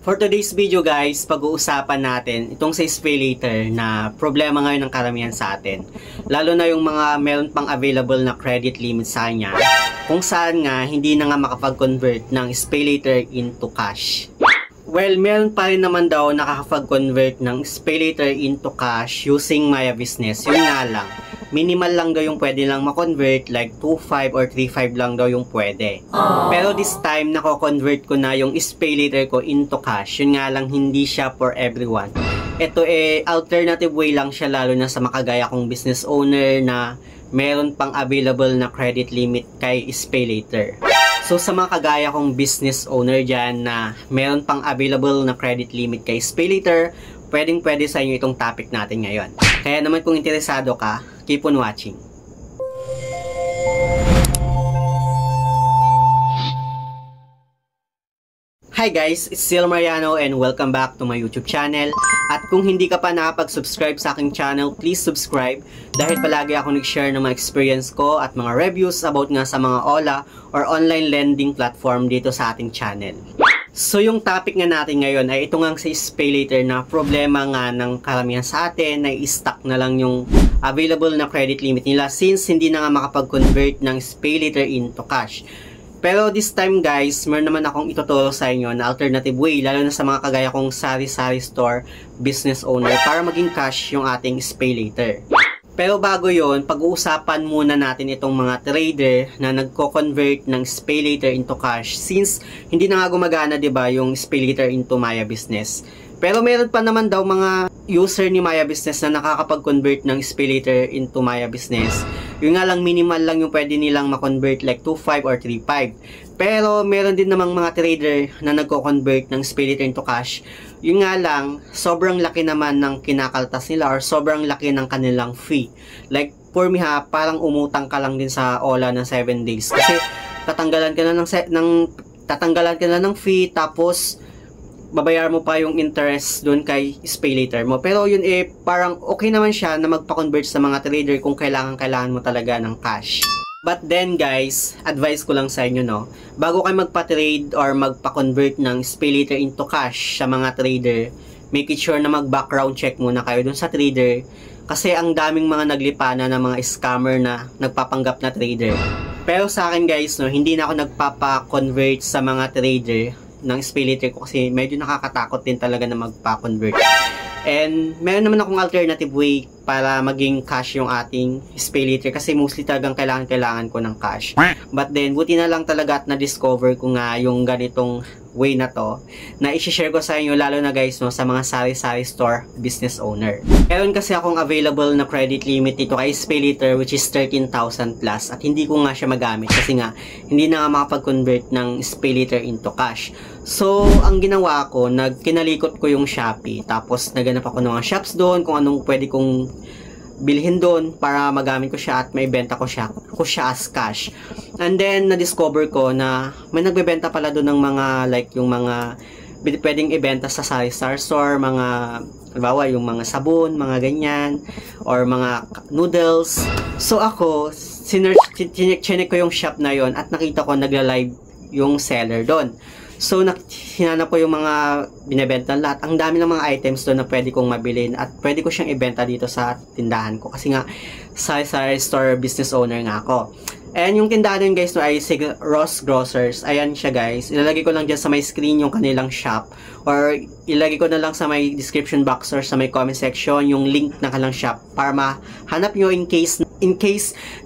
For today's video guys, pag-uusapan natin itong sa SpayLater na problema ngayon ng karamihan sa atin. Lalo na yung mga meron pang available na credit limit sa kanya, kung saan nga hindi na nga makapag-convert ng SpayLater into cash. Well, meron pa rin naman daw nakakapag-convert ng SpayLater into cash using Maya Business. Yun nga lang, minimal lang daw yung pwede lang ma-convert, like 2.5 or 3.5 lang daw yung pwede. Pero this time, nako-convert ko na yung SpayLater ko into cash. Yun nga lang, hindi siya for everyone. Ito alternative way lang siya, lalo na sa makagaya kong business owner na meron pang available na credit limit kay SpayLater. So sa mga kagaya kong business owner dyan na meron pang available na credit limit kay SpayLater, pwedeng-pwede sa inyo itong topic natin ngayon. Kaya naman kung interesado ka, keep on watching. Hi guys, it's Ciel Mariano and welcome back to my YouTube channel. At kung hindi ka pa nakapag-subscribe sa aking channel, please subscribe dahil palagi ako nag-share ng mga experience ko at mga reviews about nga sa mga OLA or online lending platform dito sa ating channel. So yung topic nga natin ngayon ay ito nga sa SpayLater na problema nga ng karamihan sa atin na i-stock na lang yung available na credit limit nila since hindi na nga makapag-convert ng SpayLater into cash. Pero this time guys, meron naman akong ituturo sa inyo na alternative way, lalo na sa mga kagaya kong sari-sari store business owner para maging cash yung ating SpayLater. Pero bago yon, pag-uusapan muna natin itong mga trader na nagko-convert ng SpayLater into cash since hindi na nga gumagana, 'di ba, yung SpayLater into Maya Business. Pero meron pa naman daw mga user ni Maya Business na nakakapag-convert ng SpayLater into Maya Business. Yung nga lang, minimal lang yung pwede nilang ma-convert, like 2.5 or 3.5. Pero meron din namang mga trader na nagko-convert ng SpayLater into cash. Yung nga lang, sobrang laki naman ng kinakaltas nila or sobrang laki ng kanilang fee. Like for me ha, parang umutang ka lang din sa OLA ng 7 days. Kasi tatanggalan ka na ng fee, tapos babayar mo pa yung interest doon kay SpayLater mo. Pero yun parang okay naman siya na magpa-convert sa mga trader kung kailangan mo talaga ng cash. But then guys, advice ko lang sa inyo, no, bago kayo magpa-trade or magpa-convert ng SpayLater into cash sa mga trader, make it sure na mag-background check muna kayo dun sa trader kasi ang daming mga naglipana na mga scammer na nagpapanggap na trader. Pero sa akin guys, no, hindi na ako nagpapa-convert sa mga trader ng SpayLater ko kasi medyo nakakatakot din talaga na magpa-convert. And meron naman akong alternative way para maging cash yung ating SpayLater kasi mostly talagang kailangan ko ng cash. But then, buti na lang talaga at na-discover ko nga yung ganitong way na to na i-share ko sa inyo, lalo na guys, no, sa mga sari-sari store business owner. Meron kasi akong available na credit limit dito kay SpayLater which is 13,000 plus at hindi ko nga siya magamit kasi nga hindi na nga makapag-convert ng SpayLater into cash. So, ang ginawa ko, kinalikot ko yung Shopee tapos naganap ako ng mga shops doon kung anong pwede kong bilhin doon para magamit ko siya at may benta ko siya as cash. And then na-discover ko na may nagbebenta pala doon ng mga like yung mga pwedeng ibenta sa sari-sari store, mga halimbawa yung mga sabon, mga ganyan or mga noodles. So ako, chinek ko yung shop na yon at nakita ko nagla-live yung seller doon. So, hinanap ko yung mga binibenta lahat. Ang dami ng mga items doon na pwede kong mabili at pwede ko siyang ibenta dito sa tindahan ko. Kasi nga, sari-sari store business owner nga ako. And yung tindahan yun guys, no, ay si Ross Grocers. Ayan siya guys. Ilalagay ko lang dyan sa may screen yung kanilang shop. Or ilalagay ko na lang sa may description box or sa may comment section yung link ng kanilang shop para mahanap nyo in case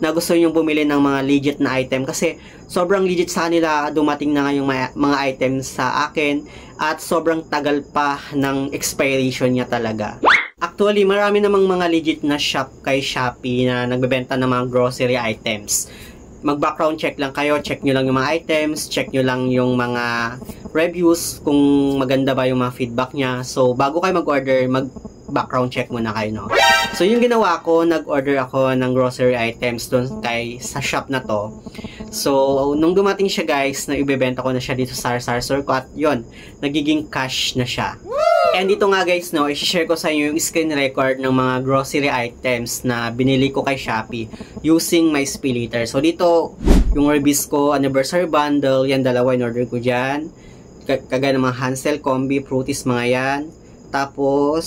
na gusto nyo bumili ng mga legit na item. Kasi sobrang legit sa kanila, dumating na nga yung mga items sa akin at sobrang tagal pa ng expiration niya talaga. Actually, marami namang mga legit na shop kay Shopee na nagbebenta ng mga grocery items. Mag-background check lang kayo, check nyo lang yung mga items, check nyo lang yung mga reviews, kung maganda ba yung mga feedback niya. So, bago kayo mag-order, mag-background check muna kayo, no? So, yung ginawa ko, nag-order ako ng grocery items doon sa shop na to. So, nung dumating siya guys, na ibebenta ko na siya dito sa sari-sari store ko at yun, nagiging cash na siya. And dito nga guys, no, i-share ko sa inyo yung screen record ng mga grocery items na binili ko kay Shopee using my SpayLater. So dito, yung Rebisco anniversary bundle, yan dalawa in order ko dyan. kagaya ng mga Hansel, Combi, Fruities, mga yan. Tapos,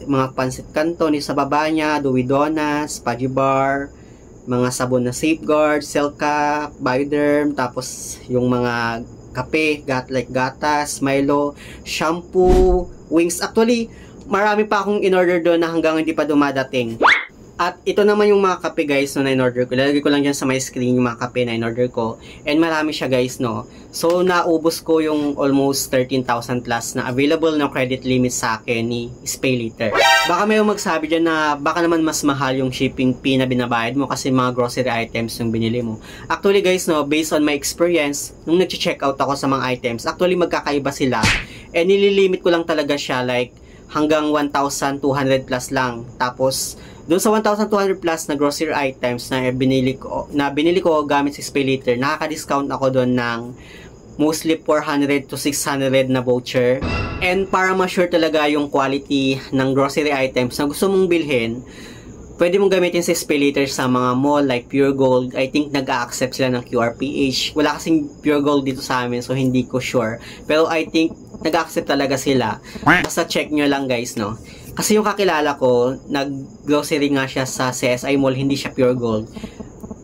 mga pansit canton sa baba niya, Louis Donuts, Pudgy Bar, mga sabon na Safeguard, Silka, Bioderm, tapos yung mga kape, like gatas, Milo, shampoo, wings. Actually, marami pa akong in-order doon na hanggang hindi pa dumadating. At ito naman yung mga kape guys no, na in-order ko. Lalagay ko lang dyan sa my screen yung mga kape na in-order ko. And marami siya guys no. So naubos ko yung almost 13,000 plus na available na credit limit sa akin ni SpayLater. Baka may magsabi dyan na baka naman mas mahal yung shipping fee na binabayad mo kasi mga grocery items yung binili mo. Actually guys no, based on my experience, nung nag-check out ako sa mga items, actually magkakaiba sila. And nililimit ko lang talaga siya like hanggang 1,200 plus lang. Tapos doon sa 1,200 plus na grocery items na binili ko gamit si SpayLater, nakaka-discount ako doon ng mostly 400 to 600 na voucher. And para ma-sure talaga yung quality ng grocery items na gusto mong bilhin, pwede mong gamitin si SpayLater sa mga mall like Pure Gold. I think nag-a-accept sila ng QRPH. Wala kasing Pure Gold dito sa amin so hindi ko sure. Pero I think nag-a-accept talaga sila. Basta check nyo lang guys no. Kasi yung kakilala ko, nag-grocery nga siya sa CSI Mall, hindi siya Pure Gold.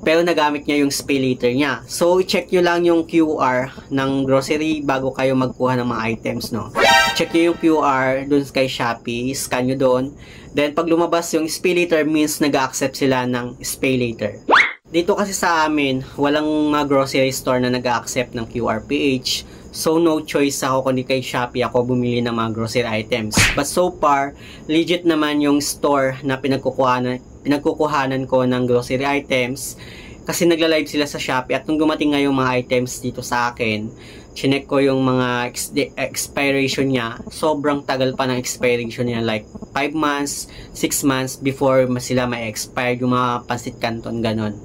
Pero nagamit niya yung SpayLater niya. So, check nyo lang yung QR ng grocery bago kayo magkuha ng mga items, no? Check nyo yung QR dun kay Shopee, scan nyo dun. Then, pag lumabas yung SpayLater means nag-accept sila ng SpayLater. Dito kasi sa amin, walang mga grocery store na nag-accept ng QRPH. So, no choice ako kundi kay Shopee ako bumili ng mga grocery items. But so far, legit naman yung store na pinagkukuhanan ko ng grocery items. Kasi nagla-live sila sa Shopee at nung dumating nga yung mga items dito sa akin, chinek ko yung mga expiration niya. Sobrang tagal pa ng expiration niya. Like 5 months, 6 months before sila ma-expire yung mga pansit canton, ganon.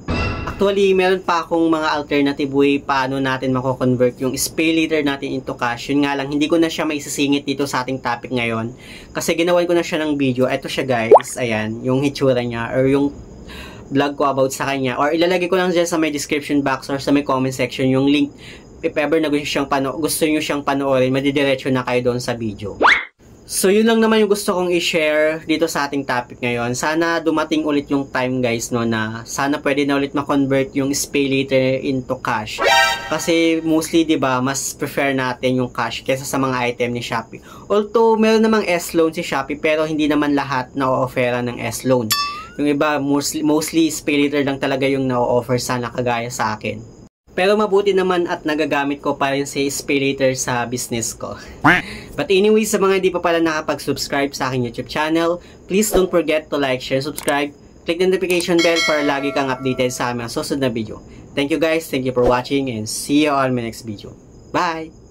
Actually, meron pa akong mga alternative way paano natin mako-convert yung SpayLater natin into cash. Yun nga lang, hindi ko na siya maisisingit dito sa ating topic ngayon. Kasi ginawan ko na siya ng video. Ito siya guys, ayan, yung hitsura niya or yung vlog ko about sa kanya. Or ilalagay ko lang dyan sa may description box or sa may comment section yung link. If ever na gusto nyo siyang panoorin, madidiretso na kayo doon sa video. So, yun lang naman yung gusto kong i-share dito sa ating topic ngayon. Sana dumating ulit yung time guys, no, na sana pwede na ulit ma-convert yung SpayLater into cash. Kasi mostly, di ba, mas prefer natin yung cash kesa sa mga item ni Shopee. Although, meron namang S-loan si Shopee, pero hindi naman lahat na-o-offera ng S-loan. Yung iba, mostly SpayLater lang talaga yung na-o-offer sana kagaya sa akin. Pero mabuti naman at nagagamit ko pa rin si SpayLater sa business ko. But anyway, sa mga hindi pa pala nakapag-subscribe sa aking YouTube channel, please don't forget to like, share, subscribe, click the notification bell para lagi kang updated sa aming susunod na video. Thank you guys, thank you for watching, and see you on my next video. Bye!